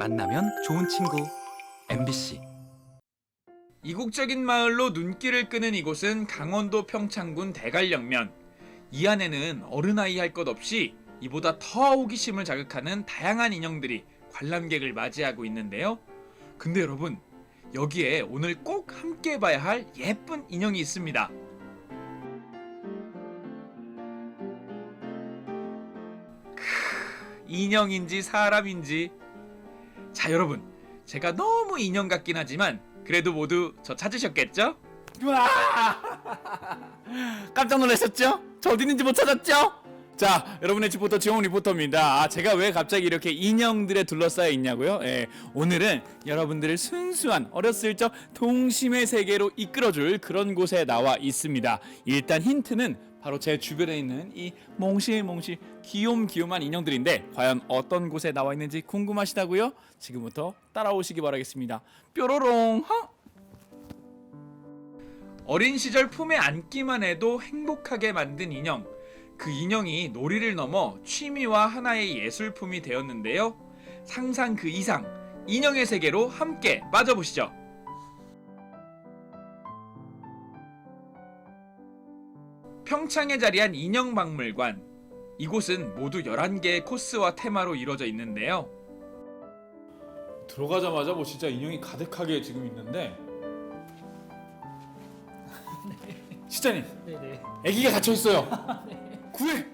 만나면 좋은 친구 MBC. 이국적인 마을로 눈길을 끄는 이곳은 강원도 평창군 대관령면. 이 안에는 어른아이 할 것 없이 이보다 더 호기심을 자극하는 다양한 인형들이 관람객을 맞이하고 있는데요. 근데 여러분, 여기에 오늘 꼭 함께 봐야 할 예쁜 인형이 있습니다. 인형인지 사람인지. 자, 여러분, 제가 너무 인형 같긴 하지만 그래도 모두 저 찾으셨겠죠? 우와! 깜짝 놀라셨죠? 저 어디 있는지 못 찾았죠? 자, 여러분의 집부터 지용 리포터입니다. 제가 왜 갑자기 이렇게 인형들에 둘러싸여 있냐고요? 오늘은 여러분들을 순수한 어렸을 적 동심의 세계로 이끌어줄 그런 곳에 나와 있습니다. 일단 힌트는 바로 제 주변에 있는 이 몽실몽실 귀욤귀욤한 인형들인데 과연 어떤 곳에 나와 있는지 궁금하시다고요? 지금부터 따라오시기 바라겠습니다. 뾰로롱! 어린 시절 품에 안기만 해도 행복하게 만든 인형. 그 인형이 놀이를 넘어 취미와 하나의 예술품이 되었는데요. 상상 그 이상, 인형의 세계로 함께 빠져보시죠. 평창에 자리한 인형박물관. 이곳은 모두 11개의 코스와 테마로 이루어져 있는데요. 들어가자마자 뭐 진짜 인형이 가득하게 지금 있는데 시장님, 네네. 아기가 갇혀 있어요. 구해.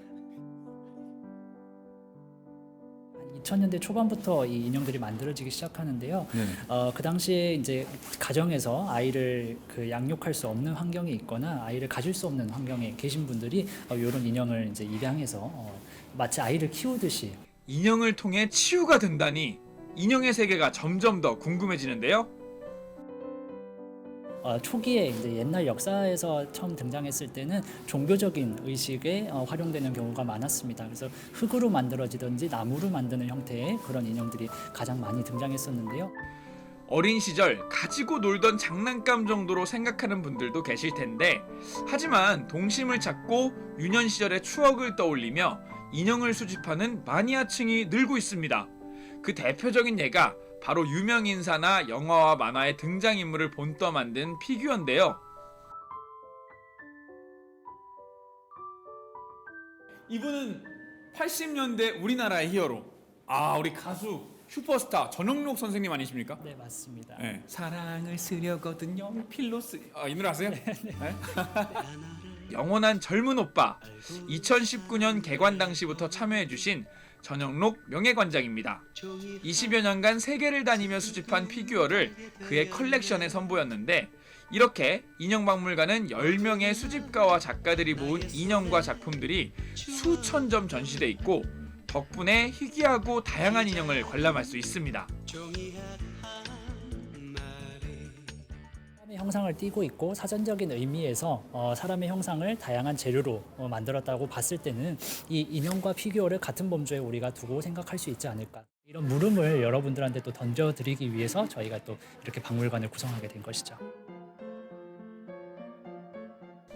2000년대 초반부터 이 인형들이 만들어지기 시작하는데요. 네. 그 당시에 이제 가정에서 아이를 양육할 수 없는 환경에 있거나 아이를 가질 수 없는 환경에 계신 분들이 이런 인형을 이제 입양해서 마치 아이를 키우듯이. 인형을 통해 치유가 된다니 인형의 세계가 점점 더 궁금해지는데요. 초기에 이제 옛날 역사에서 처음 등장했을 때는 종교적인 의식에 활용되는 경우가 많았습니다. 그래서 흙으로 만들어지든지 나무로 만드는 형태의 그런 인형들이 가장 많이 등장했었는데요. 어린 시절 가지고 놀던 장난감 정도로 생각하는 분들도 계실 텐데, 하지만 동심을 찾고 유년 시절의 추억을 떠올리며 인형을 수집하는 마니아층이 늘고 있습니다. 그 대표적인 예가 바로 유명 인사나 영화와 만화의 등장인물을 본떠 만든 피규어인데요. 이분은 80년대 우리나라의 히어로. 우리 가수 슈퍼스타 전영록 선생님 아니십니까? 네, 맞습니다. 네. 사랑을 쓰려거든요. 필로 쓰. 이 노래 아세요? 네. 영원한 젊은 오빠. 2019년 개관 당시부터 참여해주신 전영록 명예관장입니다. 20여 년간 세계를 다니며 수집한 피규어를 그의 컬렉션에 선보였는데, 이렇게 인형박물관은 10명의 수집가와 작가들이 모은 인형과 작품들이 수천 점 전시돼 있고, 덕분에 희귀하고 다양한 인형을 관람할 수 있습니다. 사람의 형상을 띠고 있고 사전적인 의미에서 사람의 형상을 다양한 재료로 만들었다고 봤을 때는 이 인형과 피규어를 같은 범주에 우리가 두고 생각할 수 있지 않을까. 이런 물음을 여러분들한테 또 던져드리기 위해서 저희가 또 이렇게 박물관을 구성하게 된 것이죠.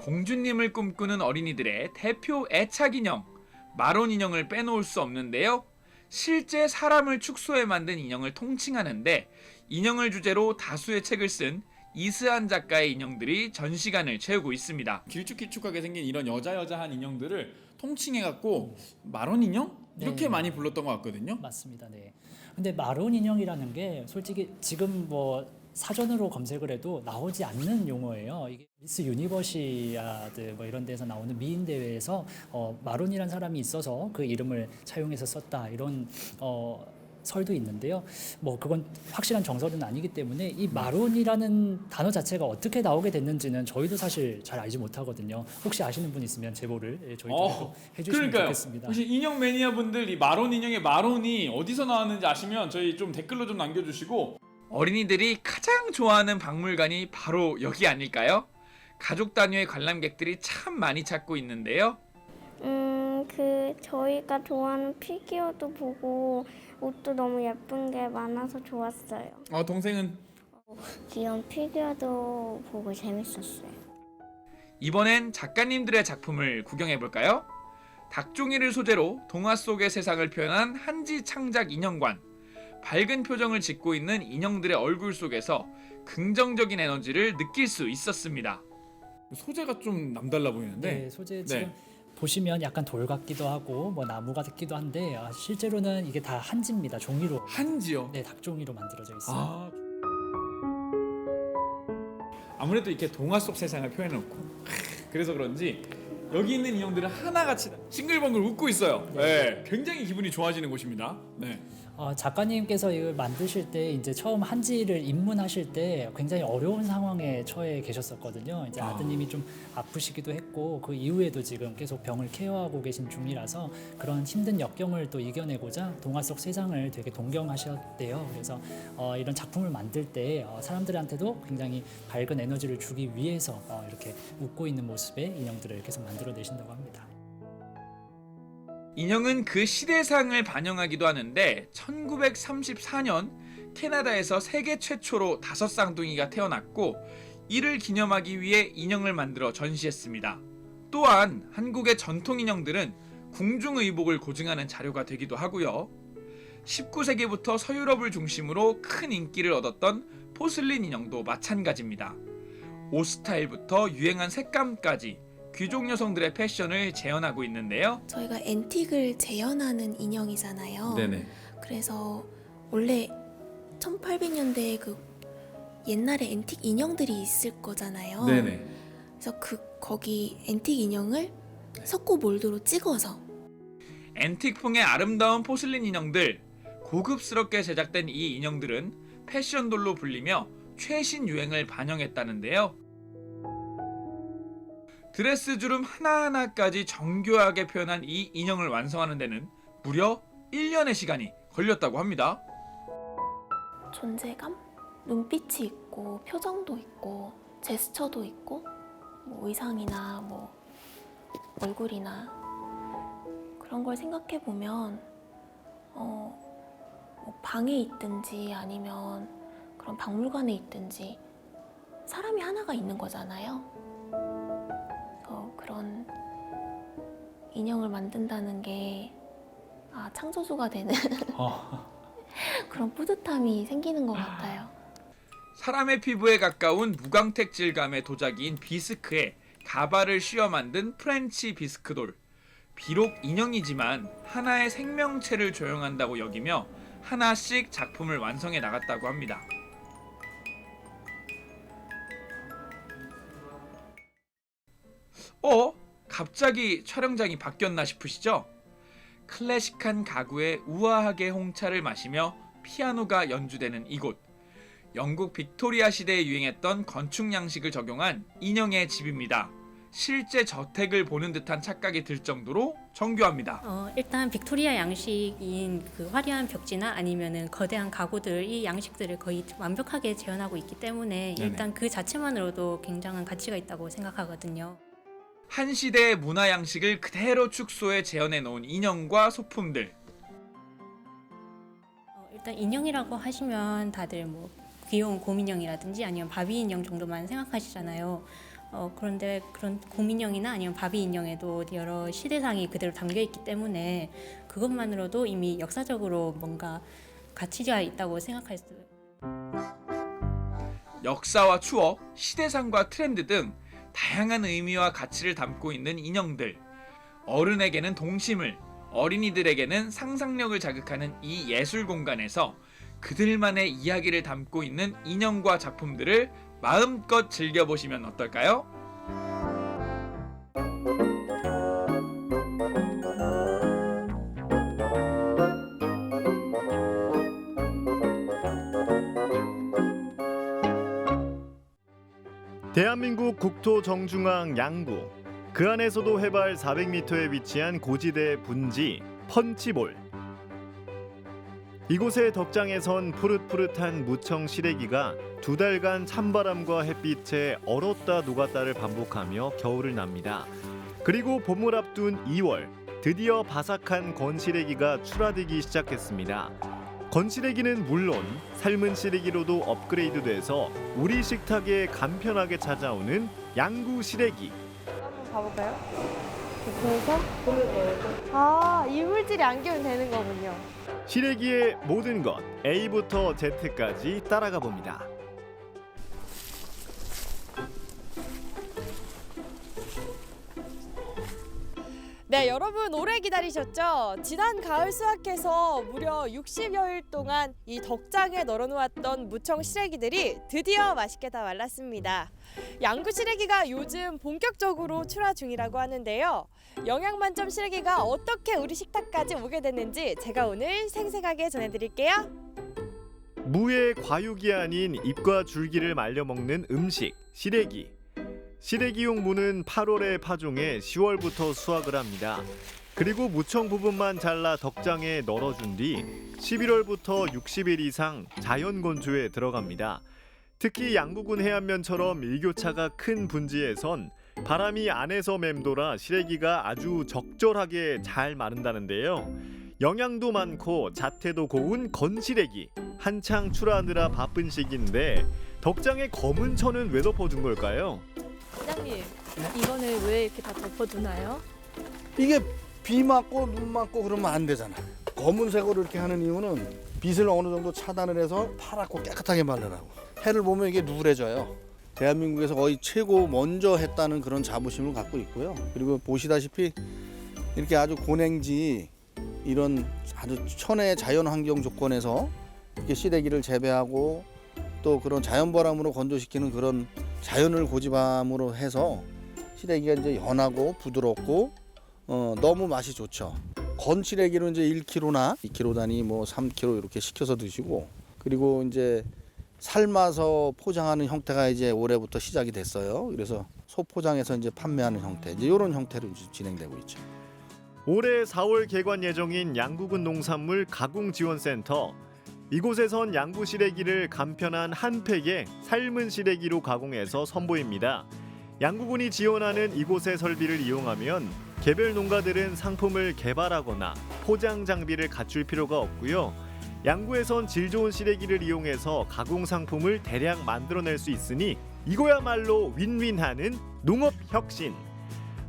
공주님을 꿈꾸는 어린이들의 대표 애착 인형, 마론 인형을 빼놓을 수 없는데요. 실제 사람을 축소해 만든 인형을 통칭하는데, 인형을 주제로 다수의 책을 쓴 이스한 작가의 인형들이 전시관을 채우고 있습니다. 길쭉길쭉하게 생긴 이런 여자여자한 인형들을 통칭해갖고 마론 인형? 이렇게 네. 많이 불렀던 것 같거든요. 맞습니다. 네. 근데 마론 인형이라는 게 솔직히 지금 뭐 사전으로 검색을 해도 나오지 않는 용어예요. 이게 미스 유니버시아드 뭐 이런 데서 나오는 미인 대회에서 마론이라는 사람이 있어서 그 이름을 차용해서 썼다, 이런 설도 있는데요. 뭐 그건 확실한 정설은 아니기 때문에 이 마론이라는 단어 자체가 어떻게 나오게 됐는지는 저희도 사실 잘 알지 못하거든요. 혹시 아시는 분 있으면 제보를 저희도 해주시면 그러니까요. 좋겠습니다. 혹시 인형 매니아 분들 이 마론 인형의 마론이 어디서 나왔는지 아시면 저희 좀 댓글로 좀 남겨주시고. 어린이들이 가장 좋아하는 박물관이 바로 여기 아닐까요? 가족 단위의 관람객들이 참 많이 찾고 있는데요. 저희가 좋아하는 피규어도 보고 옷도 너무 예쁜 게 많아서 좋았어요. 동생은 귀여운 피규어도 보고 재밌었어요. 이번엔 작가님들의 작품을 구경해볼까요? 닭종이를 소재로 동화 속의 세상을 표현한 한지 창작 인형관. 밝은 표정을 짓고 있는 인형들의 얼굴 속에서 긍정적인 에너지를 느낄 수 있었습니다. 소재가 좀 남달라 보이는데. 네, 소재 지금 네. 보시면 약간 돌 같기도 하고 뭐 나무 같기도 한데 실제로는 이게 다 한지입니다. 종이로. 한지요. 네, 닭종이로 만들어져 있어요. 아. 아무래도 이렇게 동화 속 세상을 표현해놓고 그래서 그런지 여기 있는 인형들은 하나같이 싱글벙글 웃고 있어요. 네. 굉장히 기분이 좋아지는 곳입니다. 네. 작가님께서 이걸 만드실 때 이제 처음 한지를 입문하실 때 굉장히 어려운 상황에 처해 계셨었거든요. 이제 아드님이 좀 아프시기도 했고 그 이후에도 지금 계속 병을 케어하고 계신 중이라서 그런 힘든 역경을 또 이겨내고자 동화 속 세상을 되게 동경하셨대요. 그래서 이런 작품을 만들 때 사람들한테도 굉장히 밝은 에너지를 주기 위해서 이렇게 웃고 있는 모습의 인형들을 계속 만들어내신다고 합니다. 인형은 그 시대상을 반영하기도 하는데 1934년 캐나다에서 세계 최초로 5쌍둥이가 태어났고 이를 기념하기 위해 인형을 만들어 전시했습니다. 또한 한국의 전통 인형들은 궁중의복을 고증하는 자료가 되기도 하고요. 19세기부터 서유럽을 중심으로 큰 인기를 얻었던 포슬린 인형도 마찬가지입니다. 옷 스타일부터 유행한 색감까지 귀족 여성들의 패션을 재현하고 있는데요. 저희가 앤틱을 재현하는 인형이잖아요. 네네. 그래서 원래 1800년대에 그 옛날에 앤틱 인형들이 있을 거잖아요. 네네. 그래서 거기 앤틱 인형을 석고 몰드로 찍어서 앤틱풍의 아름다운 포슬린 인형들, 고급스럽게 제작된 이 인형들은 패션돌로 불리며 최신 유행을 반영했다는데요. 드레스 주름 하나하나까지 정교하게 표현한 이 인형을 완성하는 데는 무려 1년의 시간이 걸렸다고 합니다. 존재감? 눈빛이 있고 표정도 있고 제스처도 있고 뭐 의상이나 뭐 얼굴이나 그런 걸 생각해 보면 뭐 방에 있든지 아니면 그런 박물관에 있든지 사람이 하나가 있는 거잖아요. 그런 인형을 만든다는 게 창조주가 되는 그런 뿌듯함이 생기는 것 같아요. 사람의 피부에 가까운 무광택 질감의 도자기인 비스크에 가발을 씌워 만든 프렌치 비스크돌. 비록 인형이지만 하나의 생명체를 조형한다고 여기며 하나씩 작품을 완성해 나갔다고 합니다. 갑자기 촬영장이 바뀌었나 싶으시죠? 클래식한 가구에 우아하게 홍차를 마시며 피아노가 연주되는 이곳. 영국 빅토리아 시대에 유행했던 건축 양식을 적용한 인형의 집입니다. 실제 저택을 보는 듯한 착각이 들 정도로 정교합니다. 일단 빅토리아 양식인 그 화려한 벽지나 아니면은 거대한 가구들, 이 양식들을 거의 완벽하게 재현하고 있기 때문에 네네. 일단 그 자체만으로도 굉장한 가치가 있다고 생각하거든요. 한 시대의 문화 양식을 그대로 축소해 재현해 놓은 인형과 소품들. 일단 인형이라고 하시면 다들 뭐 귀여운 곰인형이라든지 아니면 바비 인형 정도만 생각하시잖아요. 그런데 그런 곰인형이나 아니면 바비 인형에도 여러 시대상이 그대로 담겨 있기 때문에 그것만으로도 이미 역사적으로 뭔가 가치가 있다고 생각할 수. 역사와 추억, 시대상과 트렌드 등 다양한 의미와 가치를 담고 있는 인형들. 어른에게는 동심을, 어린이들에게는 상상력을 자극하는 이 예술 공간에서 그들만의 이야기를 담고 있는 인형과 작품들을 마음껏 즐겨보시면 어떨까요? 대한민국 국토 정중앙 양구, 그 안에서도 해발 400m에 위치한 고지대 분지 펀치볼. 이곳의 덕장에선 푸릇푸릇한 무청 시래기가 2달간 찬바람과 햇빛에 얼었다 녹았다를 반복하며 겨울을 납니다. 그리고 봄을 앞둔 2월, 드디어 바삭한 건시래기가 출하되기 시작했습니다. 건시래기는 물론 삶은 시래기로도 업그레이드돼서 우리 식탁에 간편하게 찾아오는 양구 시래기. 한번 봐볼까요? 이렇게 해서 아, 이물질이 안 끼면 되는 거군요. 시래기의 모든 것 A부터 Z까지 따라가 봅니다. 네, 여러분 오래 기다리셨죠? 지난 가을 수확해서 무려 60여일 동안 이 덕장에 널어놓았던 무청 시래기들이 드디어 맛있게 다 말랐습니다. 양구 시래기가 요즘 본격적으로 출하 중이라고 하는데요. 영양 만점 시래기가 어떻게 우리 식탁까지 오게 됐는지 제가 오늘 생생하게 전해드릴게요. 무의 과육이 아닌 잎과 줄기를 말려 먹는 음식 시래기. 시래기용 무는 8월에 파종해 10월부터 수확을 합니다. 그리고 무청 부분만 잘라 덕장에 널어준 뒤 11월부터 60일 이상 자연 건조에 들어갑니다. 특히 양구군 해안면처럼 일교차가 큰 분지에선 바람이 안에서 맴돌아 시래기가 아주 적절하게 잘 마른다는데요. 영양도 많고 자태도 고운 건시래기. 한창 출하하느라 바쁜 시기인데 덕장에 검은 천은 왜 덮어준 걸까요? 사장님, 이거는 왜 이렇게 다 덮어두나요? 이게 비 맞고 눈 맞고 그러면 안 되잖아. 검은색으로 이렇게 하는 이유는 빛을 어느 정도 차단을 해서 파랗고 깨끗하게 말르라고. 해를 보면 이게 누래져요. 대한민국에서 거의 최고 먼저 했다는 그런 자부심을 갖고 있고요. 그리고 보시다시피 이렇게 아주 고냉지 이런 아주 천혜의 자연 환경 조건에서 이렇게 시래기를 재배하고 또 그런 자연바람으로 건조시키는 그런 자연을 고집함으로 해서 시래기가 이제 연하고 부드럽고 너무 맛이 좋죠. 건 시래기는 이제 1kg나 2kg 단위 뭐 3kg 이렇게 시켜서 드시고 그리고 이제 삶아서 포장하는 형태가 이제 올해부터 시작이 됐어요. 그래서 소포장해서 이제 판매하는 형태 이제 이런 형태로 진행되고 있죠. 올해 4월 개관 예정인 양구군 농산물 가공지원센터. 이곳에선 양구 시래기를 간편한 한 팩에 삶은 시래기로 가공해서 선보입니다. 양구군이 지원하는 이곳의 설비를 이용하면 개별 농가들은 상품을 개발하거나 포장 장비를 갖출 필요가 없고요. 양구에선 질 좋은 시래기를 이용해서 가공 상품을 대량 만들어낼 수 있으니 이거야말로 윈윈하는 농업 혁신.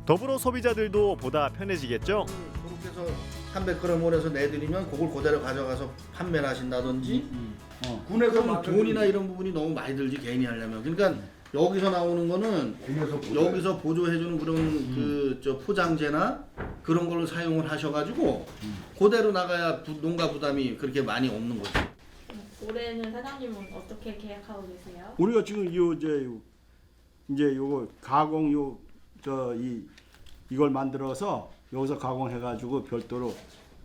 더불어 소비자들도 보다 편해지겠죠? 그렇게 해서 300g을 해서 내드리면 그걸 그대로 가져가서 판매를 하신다든지 군에서 돈이나 이런 부분이 너무 많이 들지 개인이 하려면. 그러니까 여기서 나오는 거는 여기서 보조해주는 그런 저 포장재나 그런 걸로 사용을 하셔가지고 그대로 나가야 농가 부담이 그렇게 많이 없는 거죠. 올해는 사장님은 어떻게 계획하고 계세요? 우리가 지금 이제 요거 가공 이걸 만들어서 여기서 가공해가지고 별도로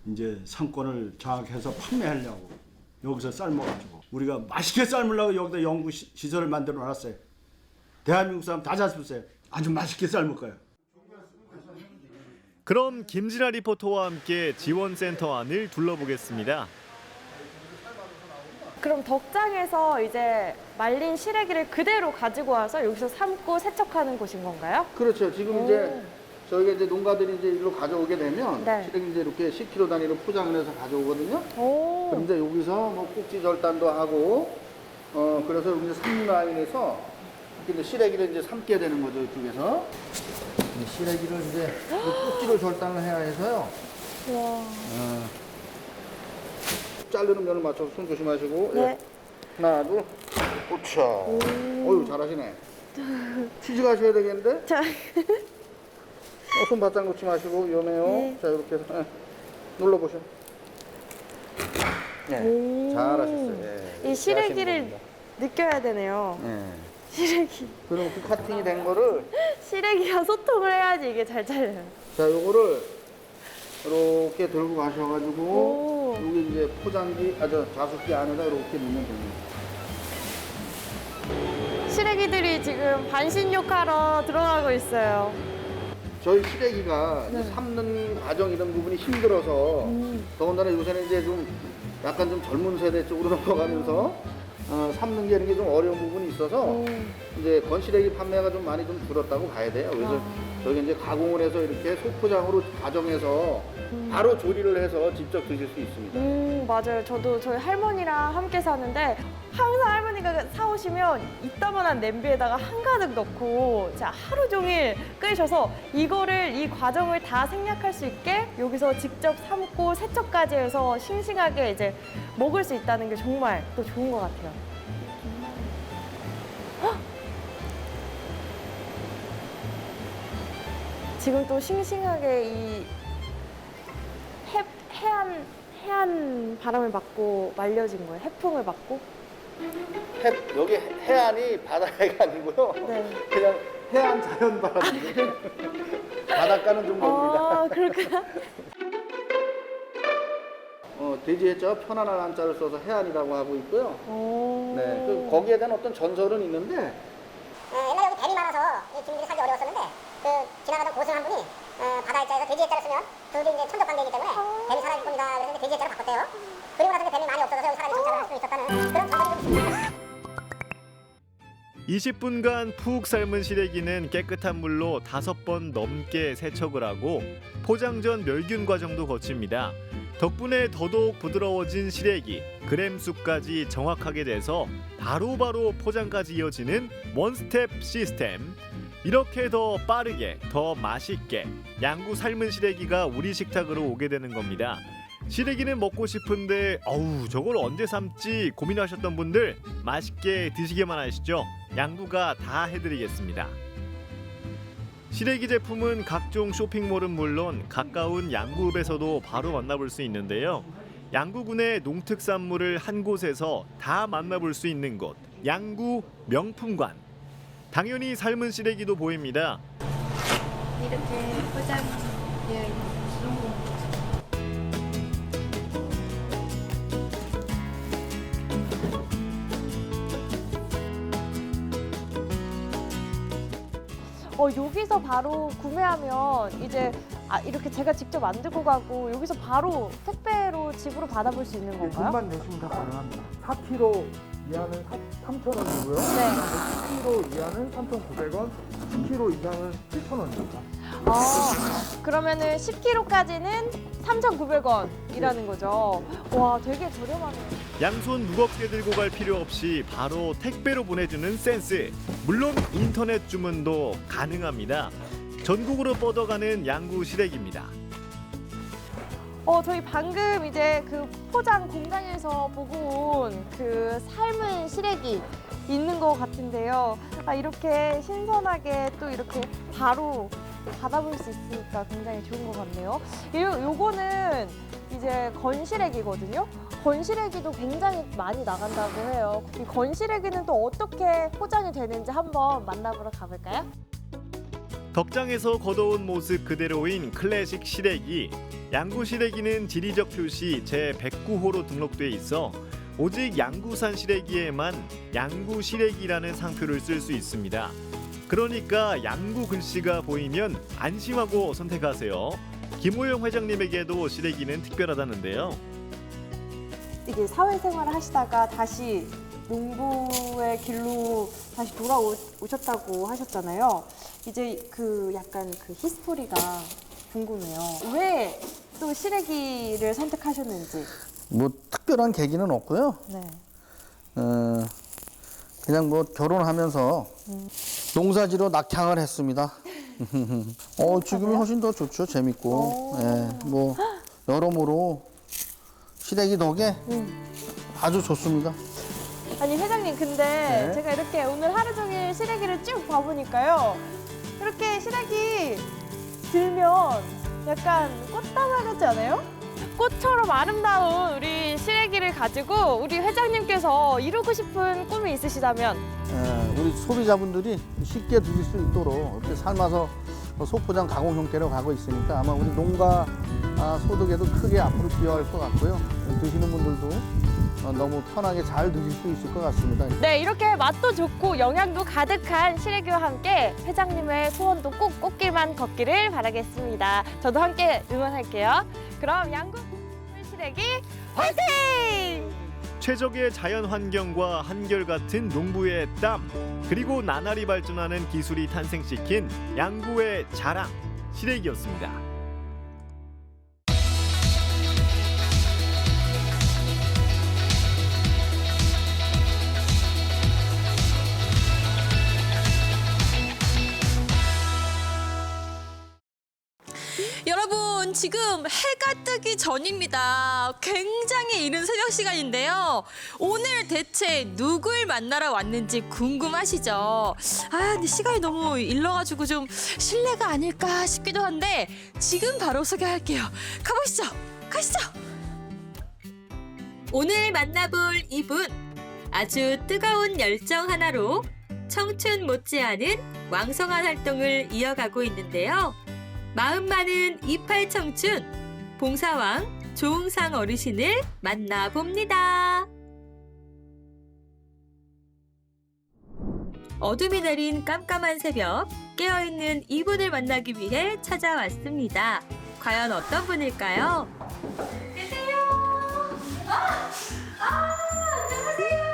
이제 상권을 장악해서 판매하려고 여기서 삶아가지고 우리가 맛있게 삶으려고 여기다 연구 시설을 만들어 놨어요. 대한민국 사람 다 잡수세요. 아주 맛있게 삶을 거예요. 그럼 김진아 리포터와 함께 지원센터 안을 둘러보겠습니다. 그럼 덕장에서 이제 말린 시래기를 그대로 가지고 와서 여기서 삶고 세척하는 곳인 건가요? 그렇죠. 지금 이제 저희가 이제 농가들이 이제 일로 가져오게 되면 네. 시래기 이제 이렇게 10kg 단위로 포장을 해서 가져오거든요. 오. 그럼 이제 여기서 뭐 꼭지 절단도 하고 그래서 여기 3라인에서 이렇게 시래기를 이제 삶게 되는 거죠. 이쪽에서 시래기를 이제 꼭지로 절단을 해야 해서요. 와. 자르는 면을 맞춰서 손 조심하시고 네. 예. 하나 둘 그렇죠. 어유 잘하시네. 취직하셔야 되겠는데? 자. 손 바짝 놓지 마시고 위험해요. 네. 자 이렇게 해서 눌러보셔. 네. 잘하셨어요. 예. 이 시래기를 느껴야 되네요. 네. 시래기. 그럼 그 카팅이 된 거를 시래기와 소통을 해야지 이게 잘 잘려요. 자 요거를 이렇게 들고 가셔가지고 오. 여기 이제 포장기 자숙기 안에다 이렇게 넣으면 됩니다. 시래기들이 지금 반신욕하러 들어가고 있어요. 저희 시래기가 이제 삶는 과정 이런 부분이 힘들어서 더군다나 요새는 이제 좀 약간 좀 젊은 세대 쪽으로 넘어가면서 삶는 게 이런 게 좀 어려운 부분이 있어서 이제 건시래기 판매가 좀 많이 좀 줄었다고 봐야 돼요. 그래서 저기 이제 가공을 해서 이렇게 소포장으로 가정해서 바로 조리를 해서 직접 드실 수 있습니다. 맞아요. 저도 저희 할머니랑 함께 사는데 항상 할머니가 사오시면 이따만한 냄비에다가 한가득 넣고 자 하루 종일 끓이셔서 이거를 이 과정을 다 생략할 수 있게 여기서 직접 삶고 세척까지 해서 싱싱하게 이제 먹을 수 있다는 게 정말 또 좋은 것 같아요. 헉! 지금 또 싱싱하게 이 해안 바람을 맞고 말려진 거예요. 해풍을 맞고. 여기 해안이 바다가 아니고요. 네. 그냥 해안 자연 바람이에요. 바닷가는 좀 멉니다. 아, 그렇구나. 돼지 해자 편안한 한자를 써서 해안이라고 하고 있고요. 오. 네, 거기에 대한 어떤 전설은 있는데 옛날에 여기 뱀이 많아서 이 주민들이 살기 어려웠었는데 지나가던 고승 한 분이 바다 해자에서 돼지 해자를 쓰면 둘이 이제 천적 관계이기 때문에 뱀이 사라질 겁니다. 그래서 돼지 해자로 바꿨대요. 그리고 나서 뱀이 많이 없어져서 여기 사람이 정착을 할 수 있었다는 그런 전설이 좀 있습니다. 20분간 푹 삶은 시래기는 깨끗한 물로 5번 넘게 세척을 하고 포장 전 멸균 과정도 거칩니다. 덕분에 더더욱 부드러워진 시래기, 그램 수까지 정확하게 돼서 바로바로 포장까지 이어지는 원스텝 시스템. 이렇게 더 빠르게, 더 맛있게 양구 삶은 시래기가 우리 식탁으로 오게 되는 겁니다. 시래기는 먹고 싶은데 저걸 언제 삶지 고민하셨던 분들 맛있게 드시기만 하시죠. 양구가 다 해드리겠습니다. 시래기 제품은 각종 쇼핑몰은 물론 가까운 양구읍에서도 바로 만나볼 수 있는데요. 양구군의 농특산물을 한 곳에서 다 만나볼 수 있는 곳, 양구 명품관. 당연히 삶은 시래기도 보입니다. 이렇게 포장되어 있는 여기서 바로 구매하면 이제 이렇게 제가 직접 만들고 가고 여기서 바로 택배로 집으로 받아볼 수 있는 건가요? 돈만 내시면 다 가능합니다. 4kg 이하는 3,000원이고요. 네. 10kg 이하는 3,900원, 10kg 이상은 7,000원입니다. 그러면은 10kg까지는 3,900원이라는 거죠. 와, 되게 저렴하네요. 양손 무겁게 들고 갈 필요 없이 바로 택배로 보내주는 센스. 물론 인터넷 주문도 가능합니다. 전국으로 뻗어가는 양구 시래기입니다. 저희 방금 이제 그 포장 공장에서 보고 온 그 삶은 시래기 있는 것 같은데요. 이렇게 신선하게 또 이렇게 바로 받아볼 수 있으니까 굉장히 좋은 것 같네요. 요거는 이제 건시래기거든요. 건시래기도 굉장히 많이 나간다고 해요. 이 건시래기는 또 어떻게 포장이 되는지 한번 만나보러 가볼까요? 덕장에서 걷어온 모습 그대로인 클래식 시래기. 양구 시래기는 지리적 표시 제109호로 등록돼 있어 오직 양구산 시래기에만 양구 시래기라는 상표를 쓸 수 있습니다. 그러니까 양구 글씨가 보이면 안심하고 선택하세요. 김호영 회장님에게도 시래기는 특별하다는데요. 이게 사회생활을 하시다가 다시 농부의 길로 다시 돌아오셨다고 하셨잖아요. 이제 그 약간 그 히스토리가 궁금해요. 왜 또 시래기를 선택하셨는지. 뭐 특별한 계기는 없고요. 네. 그냥 뭐 결혼하면서 농사지로 낙향을 했습니다. 지금이 훨씬 더 좋죠. 재밌고. 뭐 여러모로 시래기 덕에 아주 좋습니다. 아니 회장님 근데 제가 이렇게 오늘 하루 종일 시래기를 쭉 봐보니까요. 이렇게 시래기 들면 약간 꽃다발 같지 않아요? 꽃처럼 아름다운 우리 시래기를 가지고 우리 회장님께서 이루고 싶은 꿈이 있으시다면 우리 소비자분들이 쉽게 드실 수 있도록 이렇게 삶아서 소포장 가공 형태로 가고 있으니까 아마 우리 농가 소득에도 크게 앞으로 기여할 것 같고요. 드시는 분들도 너무 편하게 잘 드실 수 있을 것 같습니다. 네, 이렇게 맛도 좋고 영양도 가득한 시래기와 함께 회장님의 소원도 꼭 꽃길만 걷기를 바라겠습니다. 저도 함께 응원할게요. 그럼 양구 시래기 화이팅! 최적의 자연 환경과 한결같은 농부의 땀, 그리고 나날이 발전하는 기술이 탄생시킨 양구의 자랑, 시래기였습니다. 여러분 지금 해가 뜨기 전입니다. 굉장히 이른 새벽 시간인데요. 오늘 대체 누굴 만나러 왔는지 궁금하시죠? 아 근데 시간이 너무 일러가지고 좀 실례가 아닐까 싶기도 한데 지금 바로 소개할게요. 가보시죠. 가시죠. 오늘 만나볼 이분, 아주 뜨거운 열정 하나로 청춘 못지않은 왕성한 활동을 이어가고 있는데요. 마음 많은 이팔 청춘 봉사왕 조흥상 어르신을 만나봅니다. 어둠이 내린 깜깜한 새벽, 깨어있는 이분을 만나기 위해 찾아왔습니다. 과연 어떤 분일까요? 계세요. 안녕하세요.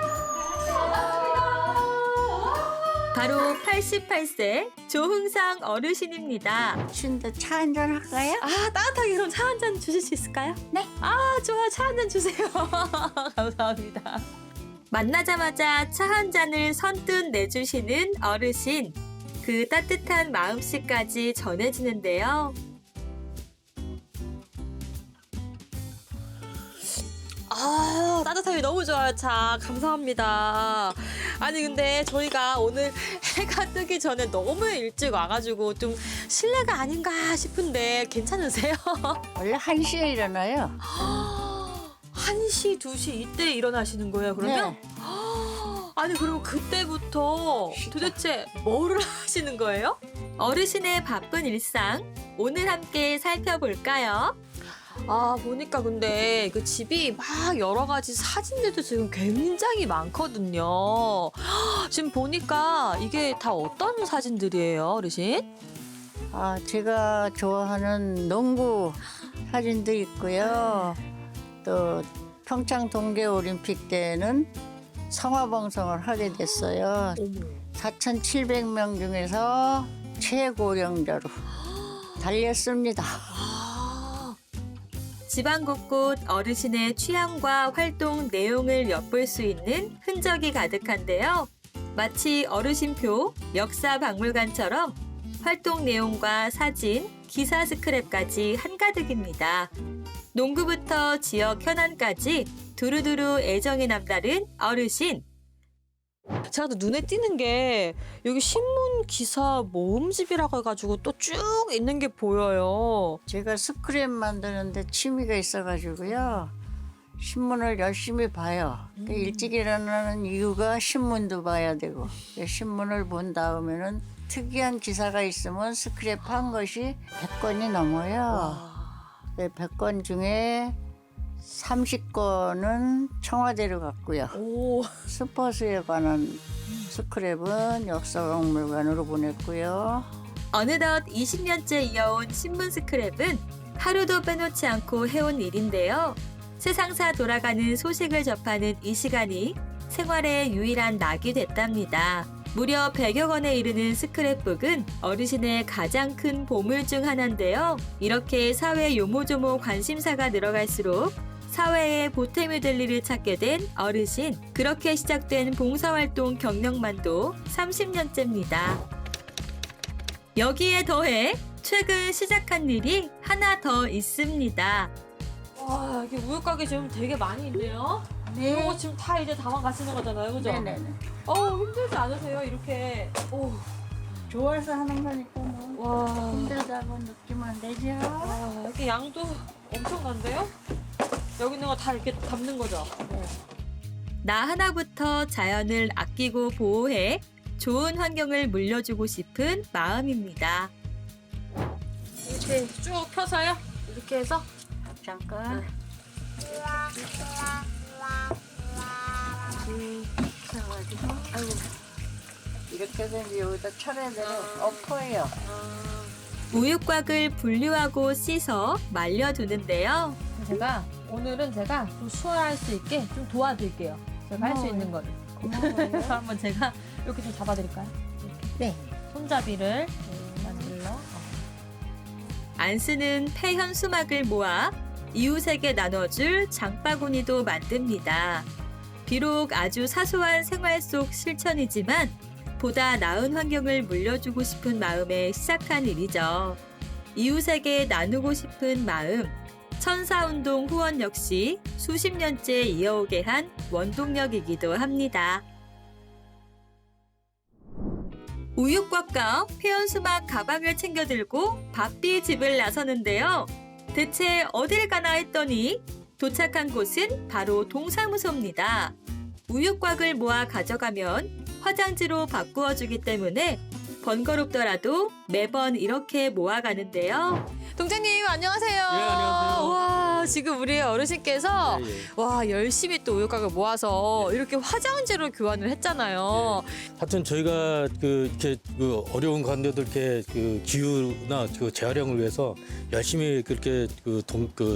바로 88세 조흥상 어르신입니다. 춘도 차 한잔 할까요? 아, 따뜻하게 그럼 차 한 잔 주실 수 있을까요? 네. 아, 좋아요. 차 한 잔 주세요. 감사합니다. 만나자마자 차 한 잔을 선뜻 내주시는 어르신. 그 따뜻한 마음씨까지 전해지는데요. 아, 따뜻함이 너무 좋아요, 차. 감사합니다. 아니, 근데 저희가 오늘 해가 뜨기 전에 너무 일찍 와가지고 좀 실례가 아닌가 싶은데 괜찮으세요? 원래 1시에 일어나요. 1시, 2시 이때 일어나시는 거예요, 그러면? 네. 아니, 그럼 그때부터 도대체 뭐를 하시는 거예요? 어르신의 바쁜 일상, 오늘 함께 살펴볼까요? 아, 보니까 근데 그 집이 막 여러 가지 사진들도 지금 굉장히 많거든요. 지금 보니까 이게 다 어떤 사진들이에요, 어르신? 아, 제가 좋아하는 농구 사진도 있고요. 또 평창 동계올림픽 때는 성화방송을 하게 됐어요. 4,700명 중에서 최고령자로 달렸습니다. 집안 곳곳 어르신의 취향과 활동 내용을 엿볼 수 있는 흔적이 가득한데요. 마치 어르신표 역사 박물관처럼 활동 내용과 사진, 기사 스크랩까지 한가득입니다. 농구부터 지역 현안까지 두루두루 애정이 남다른 어르신. 제가 또 눈에 띄는 게 여기 신문 기사 모음집이라고 해가지고 또 쭉 있는 게 보여요. 제가 스크랩 만드는데 취미가 있어가지고요. 신문을 열심히 봐요. 일찍 일어나는 이유가 신문도 봐야 되고, 신문을 본 다음에는 특이한 기사가 있으면 스크랩 한 것이 100건이 넘어요. 100건 중에 30건은 청와대로 갔고요. 스포츠에 관한 스크랩은 역사박물관으로 보냈고요. 어느덧 20년째 이어온 신문 스크랩은 하루도 빼놓지 않고 해온 일인데요. 세상사 돌아가는 소식을 접하는 이 시간이 생활의 유일한 낙이 됐답니다. 무려 100여 건에 이르는 스크랩북은 어르신의 가장 큰 보물 중 하나인데요. 이렇게 사회 요모조모 관심사가 늘어갈수록 사회에 보탬이 될 일을 찾게 된 어르신. 그렇게 시작된 봉사활동 경력만도 30년째입니다. 여기에 더해 최근 시작한 일이 하나 더 있습니다. 와, 여기 우유가게 지금 되게 많이 있네요. 네. 이거 지금 다 이제 담아가시는 거잖아요, 그죠? 네네네. 힘들지 않으세요, 이렇게? 좋아서 하는 거니까 뭐 와. 힘들다고 느끼면 안 되죠. 와, 이렇게 양도 엄청난데요? 여기 있는 거 다 이렇게 담는 거죠? 네. 나 하나부터 자연을 아끼고 보호해 좋은 환경을 물려주고 싶은 마음입니다. 이렇게 쭉 펴서요? 이렇게 해서? 잠깐. 펴가지고. 아이고. 이렇게 해서 이제 여기다 철에 엎어요. 우유곽을 분류하고 씻어 말려두는데요. 제가 오늘은 제가 좀 수월할 수 있게 좀 도와드릴게요. 제가 할 수 있는 거를. 그래서 한번 제가 이렇게 좀 잡아드릴까요? 이렇게. 네. 손잡이를 만들러. 안 쓰는 폐현 수막을 모아 이웃에게 나눠줄 장바구니도 만듭니다. 비록 아주 사소한 생활 속 실천이지만 보다 나은 환경을 물려주고 싶은 마음에 시작한 일이죠. 이웃에게 나누고 싶은 마음, 천사운동 후원 역시 수십 년째 이어오게 한 원동력이기도 합니다. 우유곽과 폐연수막 가방을 챙겨 들고 바삐 집을 나서는데요. 대체 어딜 가나 했더니 도착한 곳은 바로 동사무소입니다. 우유곽을 모아 가져가면 화장지로 바꾸어 주기 때문에 번거롭더라도 매번 이렇게 모아가는데요. 동장님 안녕하세요. 안녕하세요. 와 지금 우리 어르신께서 와 열심히 또 우유곽을 모아서 이렇게 화장지로 교환을 했잖아요. 하여튼 저희가 이렇게 어려운 관료들 이렇게 기후나 재활용을 위해서 열심히 그렇게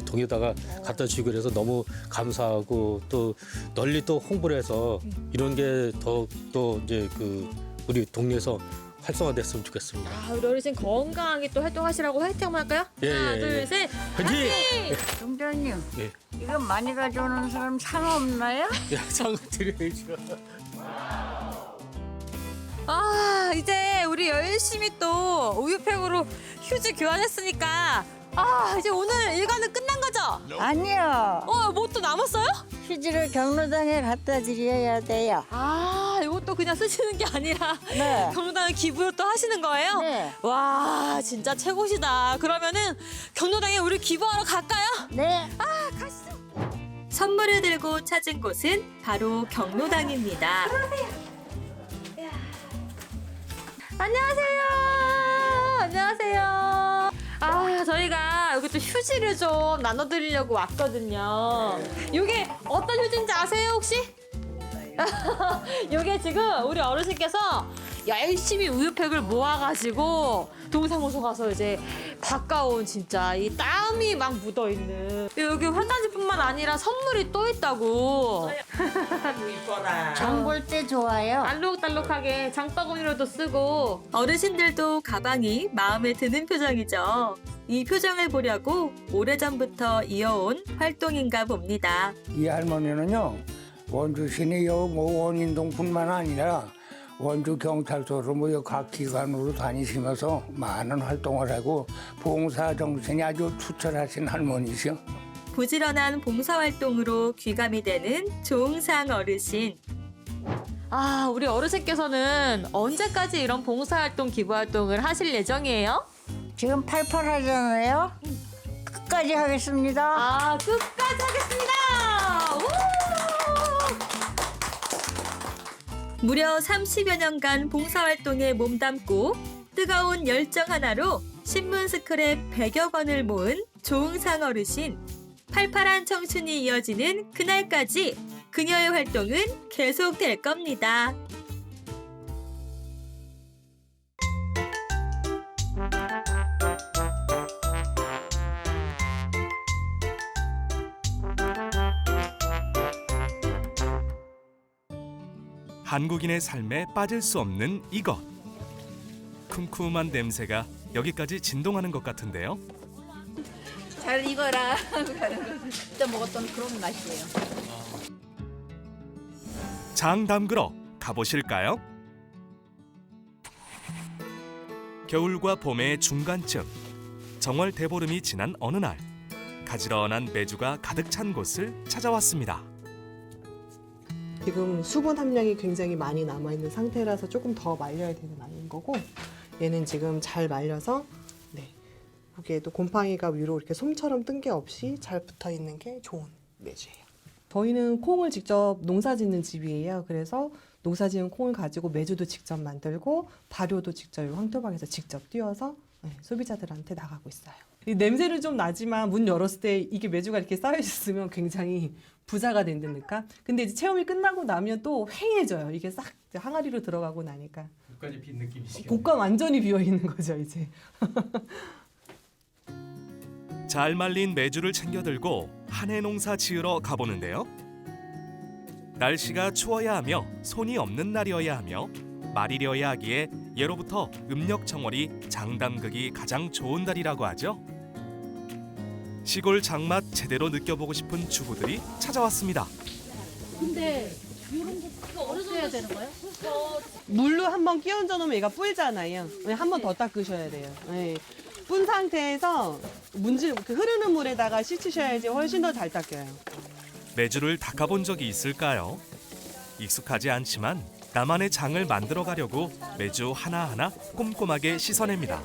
동에다가 갖다 주고 그래서 너무 감사하고 또 널리 또 홍보를 해서 이런 게 더 이제 우리 동네에서 활성화됐으면 좋겠습니다. 우리 어르신 건강하게 또 활동하시라고 화이팅 한번 할까요? 하나 둘 셋 화이팅! 동장님, 예. 이거 많이 가져오는 사람 상 없나요? 상 드려야죠. 이제 우리 열심히 또 우유팩으로 휴지 교환했으니까 이제 오늘 일과는 끝난 거죠? 아니요. 뭐 또 남았어요? 휴지를 경로당에 갖다 드려야 돼요. 이것도 그냥 쓰시는 게 아니라 네. 경로당에 기부를 또 하시는 거예요? 네. 와 진짜 최고시다. 그러면은 경로당에 우리 기부하러 갈까요? 네. 가시죠. 선물을 들고 찾은 곳은 바로 경로당입니다. 안녕하세요. 안녕하세요. 저희가 여기 또 휴지를 좀 나눠드리려고 왔거든요. 이게 어떤 휴지인지 아세요 혹시? 이게 지금 우리 어르신께서 열심히 우유팩을 모아가지고 동사무소 가서 이제 바꿔온 진짜 이 땀이 막 묻어있는 여기 화장지뿐만 아니라 선물이 또 있다고. 이뻐라. 장 볼 때 좋아요. 알록달록하게 장바구니로도 쓰고. 어르신들도 가방이 마음에 드는 표정이죠. 이 표정을 보려고 오래전부터 이어온 활동인가 봅니다. 이 할머니는요, 원주 시내요 원인동뿐만 아니라 원주 경찰서로 각 기관으로 다니시면서 많은 활동을 하고 봉사 정신이 아주 투철하신 할머니시요. 부지런한 봉사활동으로 귀감이 되는 조응상 어르신. 우리 어르신께서는 언제까지 이런 봉사활동, 기부활동을 하실 예정이에요? 지금 팔팔하잖아요. 끝까지 하겠습니다. 끝까지 하겠습니다. 무려 30여 년간 봉사활동에 몸담고 뜨거운 열정 하나로 신문 스크랩 100여 권을 모은 조응상 어르신. 팔팔한 청춘이 이어지는 그날까지 그녀의 활동은 계속될 겁니다. 한국인의 삶에 빠질 수 없는 이것. 쿰쿰한 냄새가 여기까지 진동하는 것 같은데요. 잘 익어라. 그때 먹었던 그런 맛이에요. 장 담그러 가보실까요? 겨울과 봄의 중간쯤, 정월 대보름이 지난 어느 날, 가지런한 메주가 가득 찬 곳을 찾아왔습니다. 지금 수분 함량이 굉장히 많이 남아있는 상태라서 조금 더 말려야 되는 아이인 거고, 얘는 지금 잘 말려서 여기에도 곰팡이가 위로 이렇게 솜처럼 뜬 게 없이 잘 붙어 있는 게 좋은 메주예요. 저희는 콩을 직접 농사 짓는 집이에요. 그래서 농사 지은 콩을 가지고 메주도 직접 만들고 발효도 직접 황토방에서 직접 띄워서 소비자들한테 나가고 있어요. 이 냄새는 좀 나지만 문 열었을 때 이게 메주가 이렇게 쌓여 있으면 굉장히 부자가 된 듯니까. 근데 이제 체험이 끝나고 나면 또 휑해져요. 이게 싹 항아리로 들어가고 나니까. 곳까지 빈 느낌이시겠네요. 곳간 완전히 비어 있는 거죠 이제. 잘 말린 메주를 챙겨 들고 한해 농사 지으러 가보는데요. 날씨가 추워야 하며 손이 없는 날이어야 하며 말이려야 하기에 예로부터 음력 정월이 장담극이 가장 좋은 달이라고 하죠. 시골 장맛 제대로 느껴보고 싶은 주부들이 찾아왔습니다. 근데 이런 거 어디서 해야 되는 거예요? 물로 한번 끼얹어 놓으면 얘가 불잖아요. 한 번 더 닦으셔야 돼요. 네. 분 상태에서 흐르는 물에다가 씻으셔야지 훨씬 더 잘 닦여요. 메주를 닦아본 적이 있을까요? 익숙하지 않지만 나만의 장을 만들어 가려고 메주 하나하나 꼼꼼하게 씻어냅니다.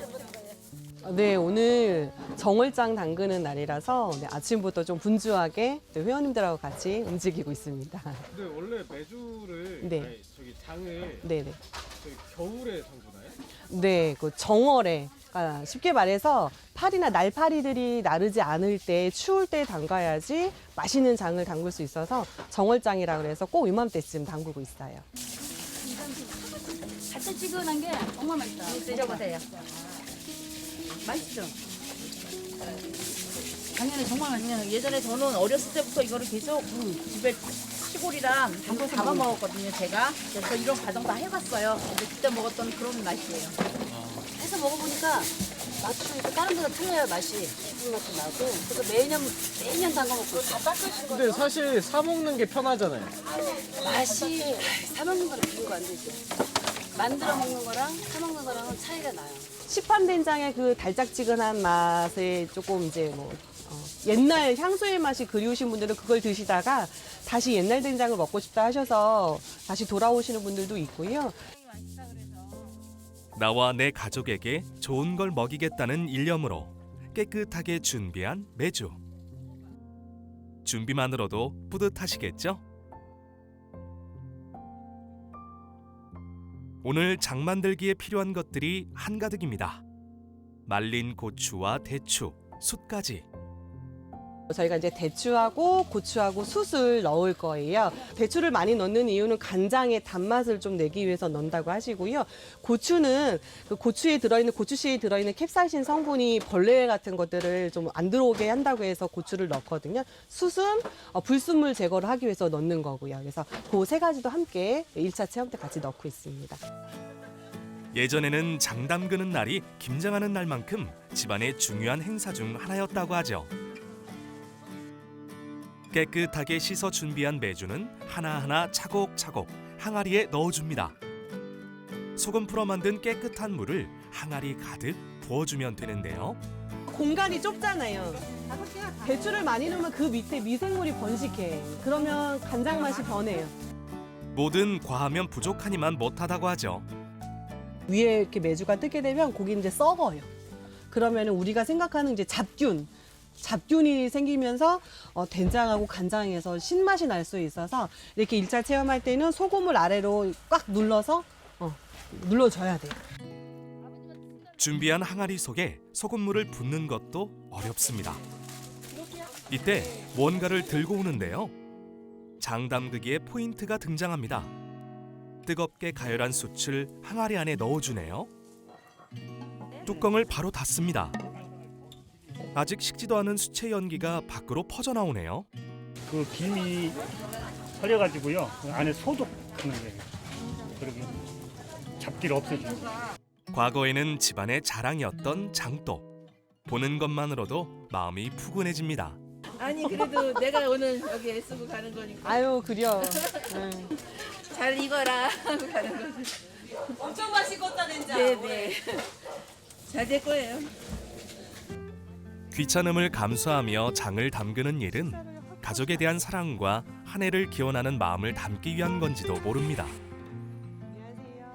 네, 오늘 정월장 담그는 날이라서 아침부터 좀 분주하게 회원님들하고 같이 움직이고 있습니다. 근데 원래 메주를 장을 겨울에 담그나요? 네, 그 정월에 쉽게 말해서 파리나 날파리들이 나르지 않을 때 추울 때 담가야지 맛있는 장을 담글 수 있어서 정월장이라고 해서 꼭 이맘때쯤 담그고 있어요. 달짝지근한 게 정말 맛있다. 드셔보세요. 맛있죠? 작년에 정말 맛있네요. 예전에 저는 어렸을 때부터 이거를 계속 집에 시골이랑 담궈 잡아 먹었거든요, 제가. 그래서 이런 과정 다 해봤어요. 근데 그때 먹었던 그런 맛이에요. 해서 먹어보니까 맛이 다른 데가 틀려요, 맛이. 기분 맛도 나고. 그래서 매년 담궈 먹고 다 닦으신 거예요. 근데 사실 사 먹는 게 편하잖아요. 맛이 사 먹는 거랑 비교가 안 되죠. 만들어 먹는 거랑 사 먹는 거랑은 차이가 나요. 시판 된장의 그 달짝지근한 맛에 조금 이제 옛날 향수의 맛이 그리우신 분들은 그걸 드시다가 다시 옛날 된장을 먹고 싶다 하셔서 다시 돌아오시는 분들도 있고요. 나와 내 가족에게 좋은 걸 먹이겠다는 일념으로 깨끗하게 준비한 메주. 준비만으로도 뿌듯하시겠죠? 오늘 장 만들기에 필요한 것들이 한가득입니다. 말린 고추와 대추, 숯까지. 저희가 이제 대추하고 고추하고 숯을 넣을 거예요. 대추를 많이 넣는 이유는 간장의 단맛을 좀 내기 위해서 넣는다고 하시고요. 고추는 그 고추씨에 들어있는 캡사이신 성분이 벌레 같은 것들을 좀 안 들어오게 한다고 해서 고추를 넣거든요. 숯은 불순물 제거를 하기 위해서 넣는 거고요. 그래서 그 세 가지도 함께 1차 체험 때 같이 넣고 있습니다. 예전에는 장 담그는 날이 김장하는 날만큼 집안의 중요한 행사 중 하나였다고 하죠. 깨끗하게 씻어 준비한 메주는 하나하나 차곡차곡 항아리에 넣어줍니다. 소금 풀어 만든 깨끗한 물을 항아리 가득 부어주면 되는데요. 공간이 좁잖아요. 대추를 많이 넣으면 그 밑에 미생물이 번식해. 그러면 간장 맛이 변해요. 뭐든 과하면 부족하니만 못하다고 하죠. 위에 이렇게 메주가 뜨게 되면 고기는 이제 썩어요. 그러면 우리가 생각하는 이제 잡균이 생기면서 된장하고 간장에서 신맛이 날 수 있어서 이렇게 1차 체험할 때는 소금을 아래로 꽉 눌러줘야 돼요. 준비한 항아리 속에 소금물을 붓는 것도 어렵습니다. 이때 뭔가를 들고 오는데요. 장 담그기에 포인트가 등장합니다. 뜨겁게 가열한 숯을 항아리 안에 넣어주네요. 뚜껑을 바로 닫습니다. 아직 식지도 않은 수채 연기가 밖으로 퍼져나오네요. 그 김이 서려가지고요. 그 안에 소독하는 거예요. 그러게 잡기를 없애주는 거예요. 과거에는 집안의 자랑이었던 장독. 보는 것만으로도 마음이 푸근해집니다. 아니 그래도 내가 오늘 여기 애쓰고 가는 거니까. 아유 그려. 잘 익어라 하고 가는 거지. 엄청 맛있겠다 된장. 네네. 잘 될 거예요. 귀찮음을 감수하며 장을 담그는 일은 가족에 대한 사랑과 한 해를 기원하는 마음을 담기 위한 건지도 모릅니다.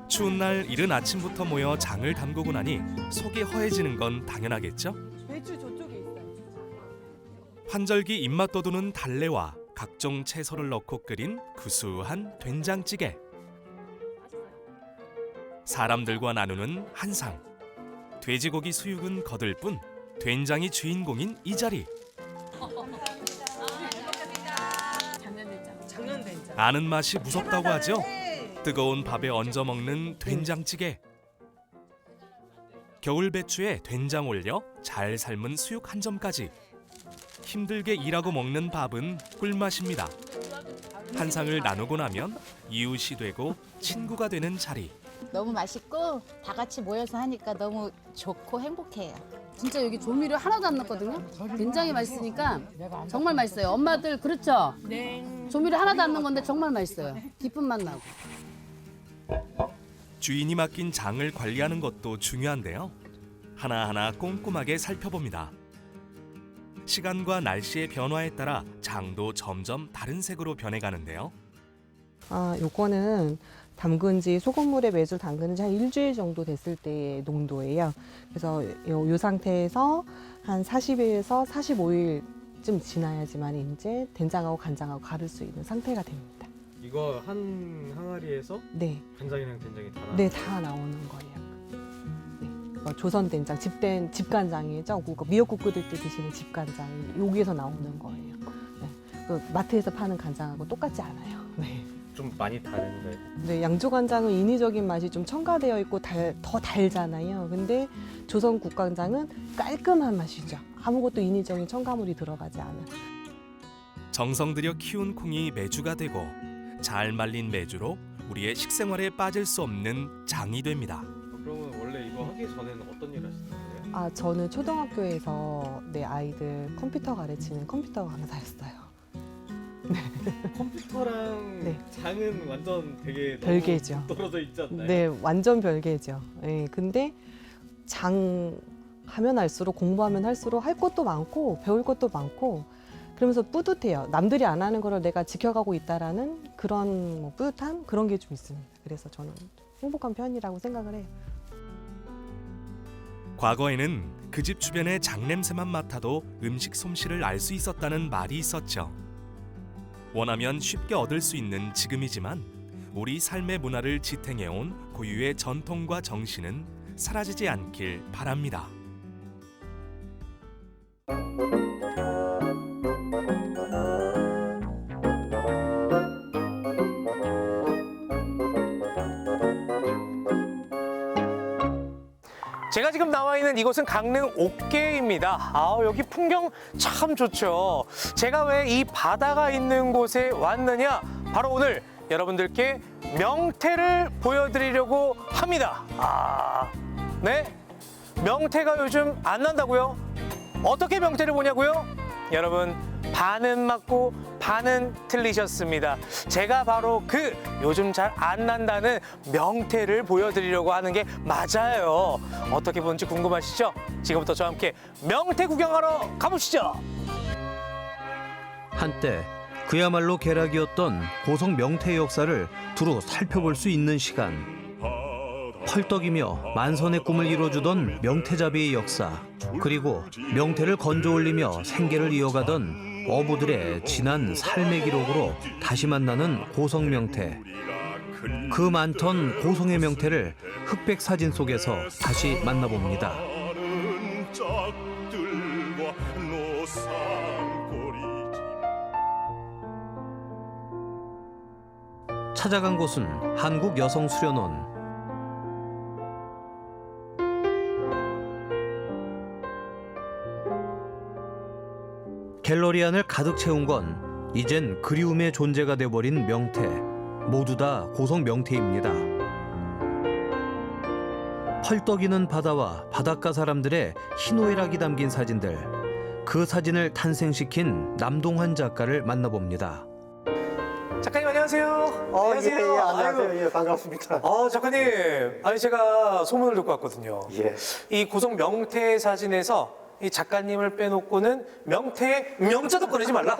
추운 날 이른 아침부터 모여 장을 담그고 나니 속이 허해지는 건 당연하겠죠? 배추 저쪽에 있어요. 환절기 입맛 돋우는 달래와 각종 채소를 넣고 끓인 구수한 된장찌개. 사람들과 나누는 한상. 돼지고기 수육은 거들 뿐 된장이 주인공인 이 자리. 장년된장. 아는 맛이 무섭다고 하죠. 뜨거운 밥에 얹어 먹는 된장찌개. 겨울 배추에 된장 올려 잘 삶은 수육 한 점까지 힘들게 일하고 먹는 밥은 꿀맛입니다. 한 상을 나누고 나면 이웃이 되고 친구가 되는 자리. 너무 맛있고 다 같이 모여서 하니까 너무 좋고 행복해요. 진짜 여기 조미료 하나도 안 넣었거든요. 굉장히 맛있으니까 정말 맛있어요. 엄마들 그렇죠? 네. 조미료 하나도 안 넣은 건데 정말 맛있어요. 깊은 맛 나고. 주인이 맡긴 장을 관리하는 것도 중요한데요. 하나하나 꼼꼼하게 살펴봅니다. 시간과 날씨의 변화에 따라 장도 점점 다른 색으로 변해가는데요. 요거는 담근 지 소금물에 매주 담근 지 한 일주일 정도 됐을 때의 농도예요. 그래서 요 상태에서 한 40일에서 45일쯤 지나야지만 이제 된장하고 간장하고 가를 수 있는 상태가 됩니다. 이거 한 항아리에서 네. 간장이랑 된장이 다 네, 다 나오는 거예요. 네. 조선 된장, 집간장이죠. 미역국 끓일 때 드시는 집간장, 여기에서 나오는 거예요. 네. 마트에서 파는 간장하고 똑같지 않아요. 네. 좀 많이 다른데. 네, 양조간장은 인위적인 맛이 좀 첨가되어 있고 더 달잖아요. 근데 조선 국간장은 깔끔한 맛이죠. 아무것도 인위적인 첨가물이 들어가지 않아요. 정성 들여 키운 콩이 메주가 되고 잘 말린 메주로 우리의 식생활에 빠질 수 없는 장이 됩니다. 그러면 원래 이거 하기 전에는 어떤 일 하시는 거예요? 저는 초등학교에서 내 아이들 컴퓨터 가르치는 컴퓨터 강사였어요. 컴퓨터랑 네. 장은 완전 되게 별개죠. 떨어져 있지 않나요? 네, 완전 별개죠. 네, 근데 장 하면 할수록 공부하면 할수록 할 것도 많고 배울 것도 많고 그러면서 뿌듯해요. 남들이 안 하는 거를 내가 지켜가고 있다라는 그런 뿌듯함 그런 게 좀 있습니다. 그래서 저는 행복한 편이라고 생각을 해요. 과거에는 그 집 주변의 장 냄새만 맡아도 음식 솜씨를 알 수 있었다는 말이 있었죠. 원하면 쉽게 얻을 수 있는 지금이지만 우리 삶의 문화를 지탱해온 고유의 전통과 정신은 사라지지 않길 바랍니다. 제가 지금 나와 있는 이곳은 강릉 옥계입니다. 여기 풍경 참 좋죠. 제가 왜 이 바다가 있는 곳에 왔느냐? 바로 오늘 여러분들께 명태를 보여드리려고 합니다. 네? 명태가 요즘 안 난다고요? 어떻게 명태를 보냐고요? 여러분, 반은 맞고 반은 틀리셨습니다. 제가 바로 그 요즘 잘 안 난다는 명태를 보여드리려고 하는 게 맞아요. 어떻게 보는지 궁금하시죠? 지금부터 저와 함께 명태 구경하러 가보시죠. 한때 그야말로 궤락이었던 고성 명태의 역사를 두루 살펴볼 수 있는 시간. 펄떡이며 만선의 꿈을 이뤄주던 명태잡이의 역사, 그리고 명태를 건져 올리며 생계를 이어가던 어부들의 지난 삶의 기록으로 다시 만나는 고성 명태. 그 많던 고성의 명태를 흑백 사진 속에서 다시 만나봅니다. 찾아간 곳은 한국여성수련원. 갤러리 안을 가득 채운 건 이젠 그리움의 존재가 돼버린 명태. 모두 다 고성 명태입니다. 펄떡이는 바다와 바닷가 사람들의 희노애락이 담긴 사진들. 그 사진을 탄생시킨 남동환 작가를 만나봅니다. 작가님 안녕하세요. 안녕하세요. 안녕하세요. 예, 반갑습니다. 작가님, 제가 소문을 듣고 왔거든요. 예. 이 고성 명태 사진에서 이 작가님을 빼놓고는 명태의 명자도 꺼내지 말라.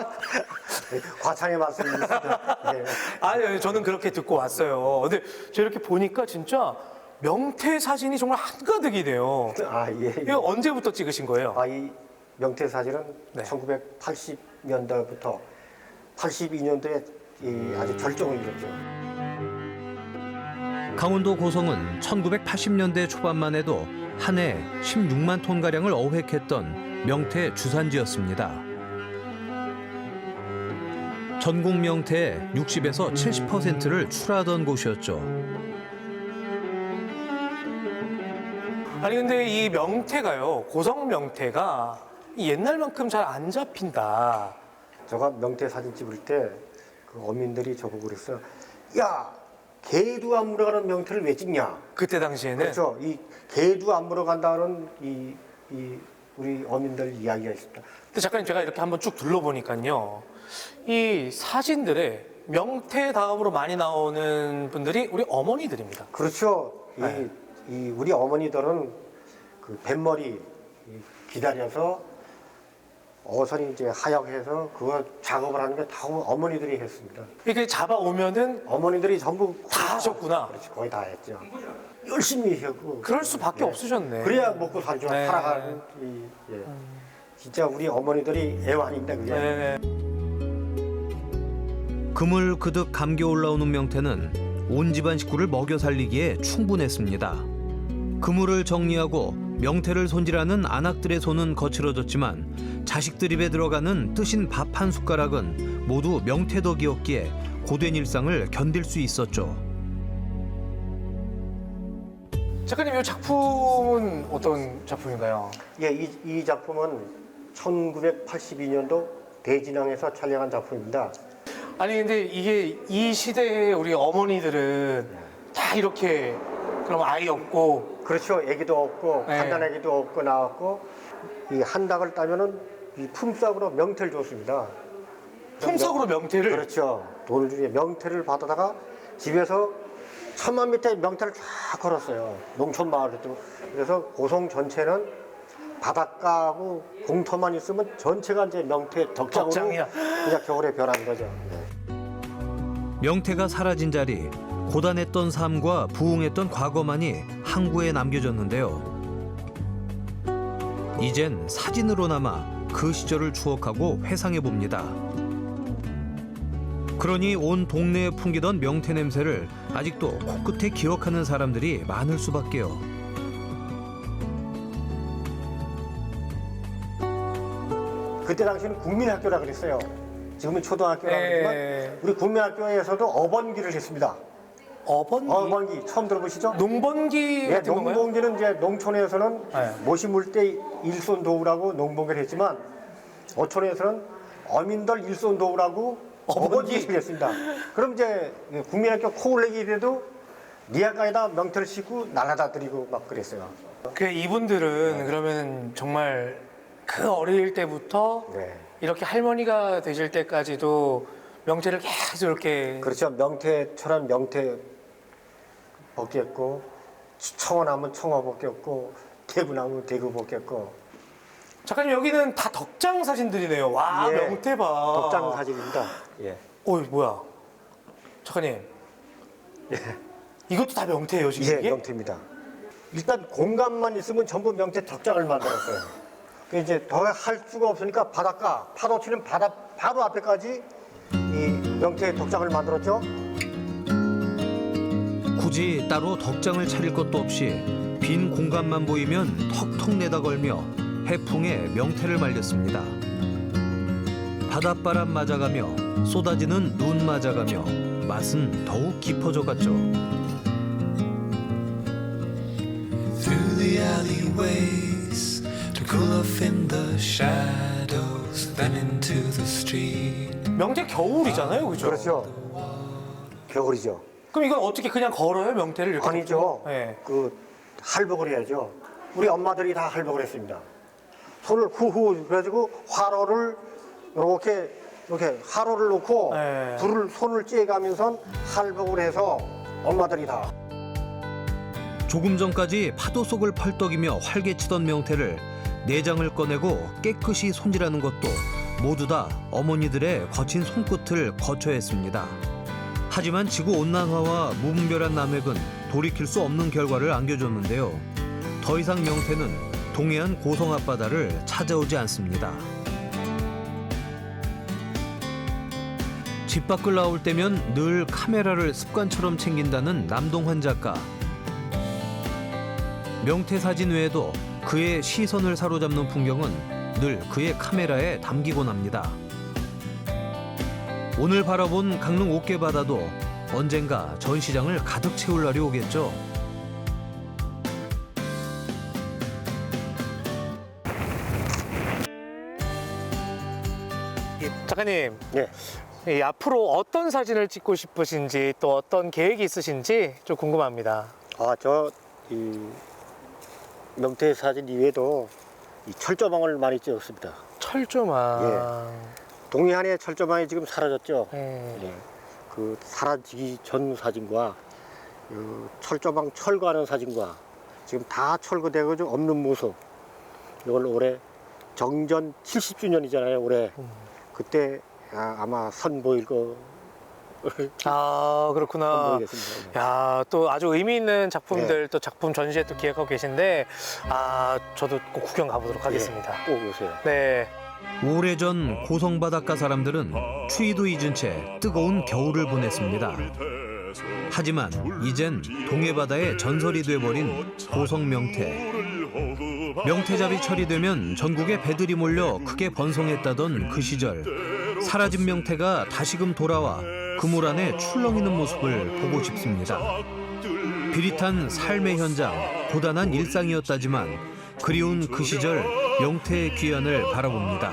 과찬의 말씀입니다. 예. 아니, 저는 그렇게 듣고 왔어요. 근데 저 이렇게 보니까 진짜 명태 사진이 정말 한가득이네요. 예. 이거 언제부터 찍으신 거예요? 이 명태 사진은 1980년대부터 82년도에 아주 절정을 이뤘죠. 강원도 고성은 1980년대 초반만 해도 한 해 16만 톤가량을 어획했던 명태 주산지였습니다. 전국 명태의 60에서 70%를 출하하던 곳이었죠. 아니 근데 이 명태가요, 고성 명태가 옛날만큼 잘 안 잡힌다. 제가 명태 사진 찍을 때 그 어민들이 저보고 그랬어요. 야, 개도 안 물어가는 명태를 왜 찍냐? 그때 당시에는 그렇죠. 이 개도 안 물어간다는 이 우리 어민들 이야기가 있습니다. 근데 작가님 제가 이렇게 한번 쭉 둘러보니까요. 이 사진들에 명태 다음으로 많이 나오는 분들이 우리 어머니들입니다. 그렇죠. 네. 이 우리 어머니들은 그 뱃머리 기다려서 어선이 이제 하역해서 그거 작업을 하는 게 다 어머니들이 했습니다. 이렇게 잡아오면은 어머니들이 전부 다 하셨구나. 그렇지, 거의 다 했죠. 열심히 하고. 그럴 수밖에 없으셨네. 그래야 먹고 살죠. 네. 살아가는 진짜 우리 어머니들이 애완입니다. 그게. 네. 그물 그득 감겨 올라오는 명태는 온 집안 식구를 먹여 살리기에 충분했습니다. 그물을 정리하고 명태를 손질하는 아낙들의 손은 거칠어졌지만 자식들 입에 들어가는 뜨신 밥 한 숟가락은 모두 명태덕이었기에 고된 일상을 견딜 수 있었죠. 작가님 이 작품은 어떤 작품인가요? 예, 이 작품은 1982년도 대진항에서 촬영한 작품입니다. 아니 근데 이게 이 시대에 우리 어머니들은 다 이렇게 그럼 아이 없고 그렇죠. 아기도 없고 네. 판단아기도 없고 나왔고 이 한 닭을 따면은 이 품삯으로 명태를 줬습니다. 품삯으로 명태를? 그렇죠. 돈을 주게 명태를 받아다가 집에서 1000만 m 명태를 쫙 걸었어요. 농촌 마을에도. 그래서 고성 전체는 바닷가하고 공터만 있으면 전체가 이제 명태 덕장으로 덕장이야. 그냥 겨울에 변한 거죠. 명태가 사라진 자리, 고단했던 삶과 부흥했던 과거만이 항구에 남겨졌는데요. 이젠 사진으로나마 그 시절을 추억하고 회상해 봅니다. 그러니 온 동네에 풍기던 명태 냄새를 아직도 코끝에 기억하는 사람들이 많을 수밖에요. 그때 당시에는 국민학교라 그랬어요. 지금은 초등학교라 그러지만 우리 국민학교에서도 어번기를 했습니다. 어번기 처음 들어보시죠? 농번기 네, 같은 건가요? 농번기는 이제 농촌에서는 모심을 때 일손도우라고 농번기를 했지만 어촌에서는 어민들 일손도우라고 어번기를 했습니다. 그럼 이제 국민학교 코올레기에도 니아가에다 명태를 싣고 날아다 드리고 막 그랬어요. 그 이분들은 그러면 정말 그 어릴 때부터 이렇게 할머니가 되실 때까지도 명태를 계속 이렇게 그렇죠. 명태처럼 명태 벗겼고 청어나면 청어 벗겼고 대구나면 대구 벗겼고. 작가님 여기는 다 덕장 사진들이네요. 와 예, 명태 봐. 덕장 사진입니다. 예. 뭐야? 작가님. 이것도 다 명태예요 지금 예, 이게? 명태입니다. 일단 공간만 있으면 전부 명태 덕장을 만들었어요. 그 이제 더 할 수가 없으니까 바닷가 파도 치는 바다 바로 앞에까지 이 명태 덕장을 만들었죠. 굳이 따로 덕장을 차릴 것도 없이 빈 공간만 보이면 턱턱 내다 걸며 해풍에 명태를 말렸습니다. 바닷바람 맞아가며 쏟아지는 눈 맞아가며 맛은 더욱 깊어져 갔죠. Through the alleyways to cool off in the shadows, then into the street. 명태 겨울이잖아요, 그죠? 그렇죠. 겨울이죠. 그럼 이건 어떻게 그냥 걸어요, 명태를 이렇게? 아니죠. 네. 그 할복을 해야죠. 우리 엄마들이 다 할복을 했습니다. 손을 후후 그래가지고 화로를 이렇게 화로를 놓고 불을 손을 쬐가면서 할복을 해서 엄마들이 다. 조금 전까지 파도 속을 펄떡이며 활개치던 명태를 내장을 꺼내고 깨끗이 손질하는 것도 모두 다 어머니들의 거친 손끝을 거쳐야 했습니다. 하지만 지구온난화와 무분별한 남획은 돌이킬 수 없는 결과를 안겨줬는데요. 더 이상 명태는 동해안 고성 앞바다를 찾아오지 않습니다. 집 밖을 나올 때면 늘 카메라를 습관처럼 챙긴다는 남동환 작가. 명태 사진 외에도 그의 시선을 사로잡는 풍경은 늘 그의 카메라에 담기곤 합니다. 오늘 바라본 강릉 옥계바다도 언젠가 전시장을 가득 채울 날이 오겠죠. 작가님, 네. 이 앞으로 어떤 사진을 찍고 싶으신지 또 어떤 계획이 있으신지 좀 궁금합니다. 이 명태 사진 이외에도 이 철조망을 많이 찍었습니다. 철조망. 예. 동해안의 철조망이 지금 사라졌죠. 네. 예. 그 사라지기 전 사진과 그 철조망 철거하는 사진과 지금 다 철거되고 좀 없는 모습. 이걸 올해 정전 70주년이잖아요. 올해. 그때 아마 선보일 거. 아, 그렇구나. 야, 또 아주 의미 있는 작품들, 또 작품 전시회 또 기획하고 계신데, 저도 꼭 구경 가보도록 하겠습니다. 꼭 오세요. 네. 오래전 고성 바닷가 사람들은 추위도 잊은 채 뜨거운 겨울을 보냈습니다. 하지만 이젠 동해바다의 전설이 돼버린 고성 명태. 명태잡이 철이 되면 전국에 배들이 몰려 크게 번성했다던 그 시절, 사라진 명태가 다시금 돌아와 그물 안에 출렁이는 모습을 보고 싶습니다. 비릿한 삶의 현장, 고단한 일상이었다지만 그리운 그 시절 명태의 귀환을 바라봅니다.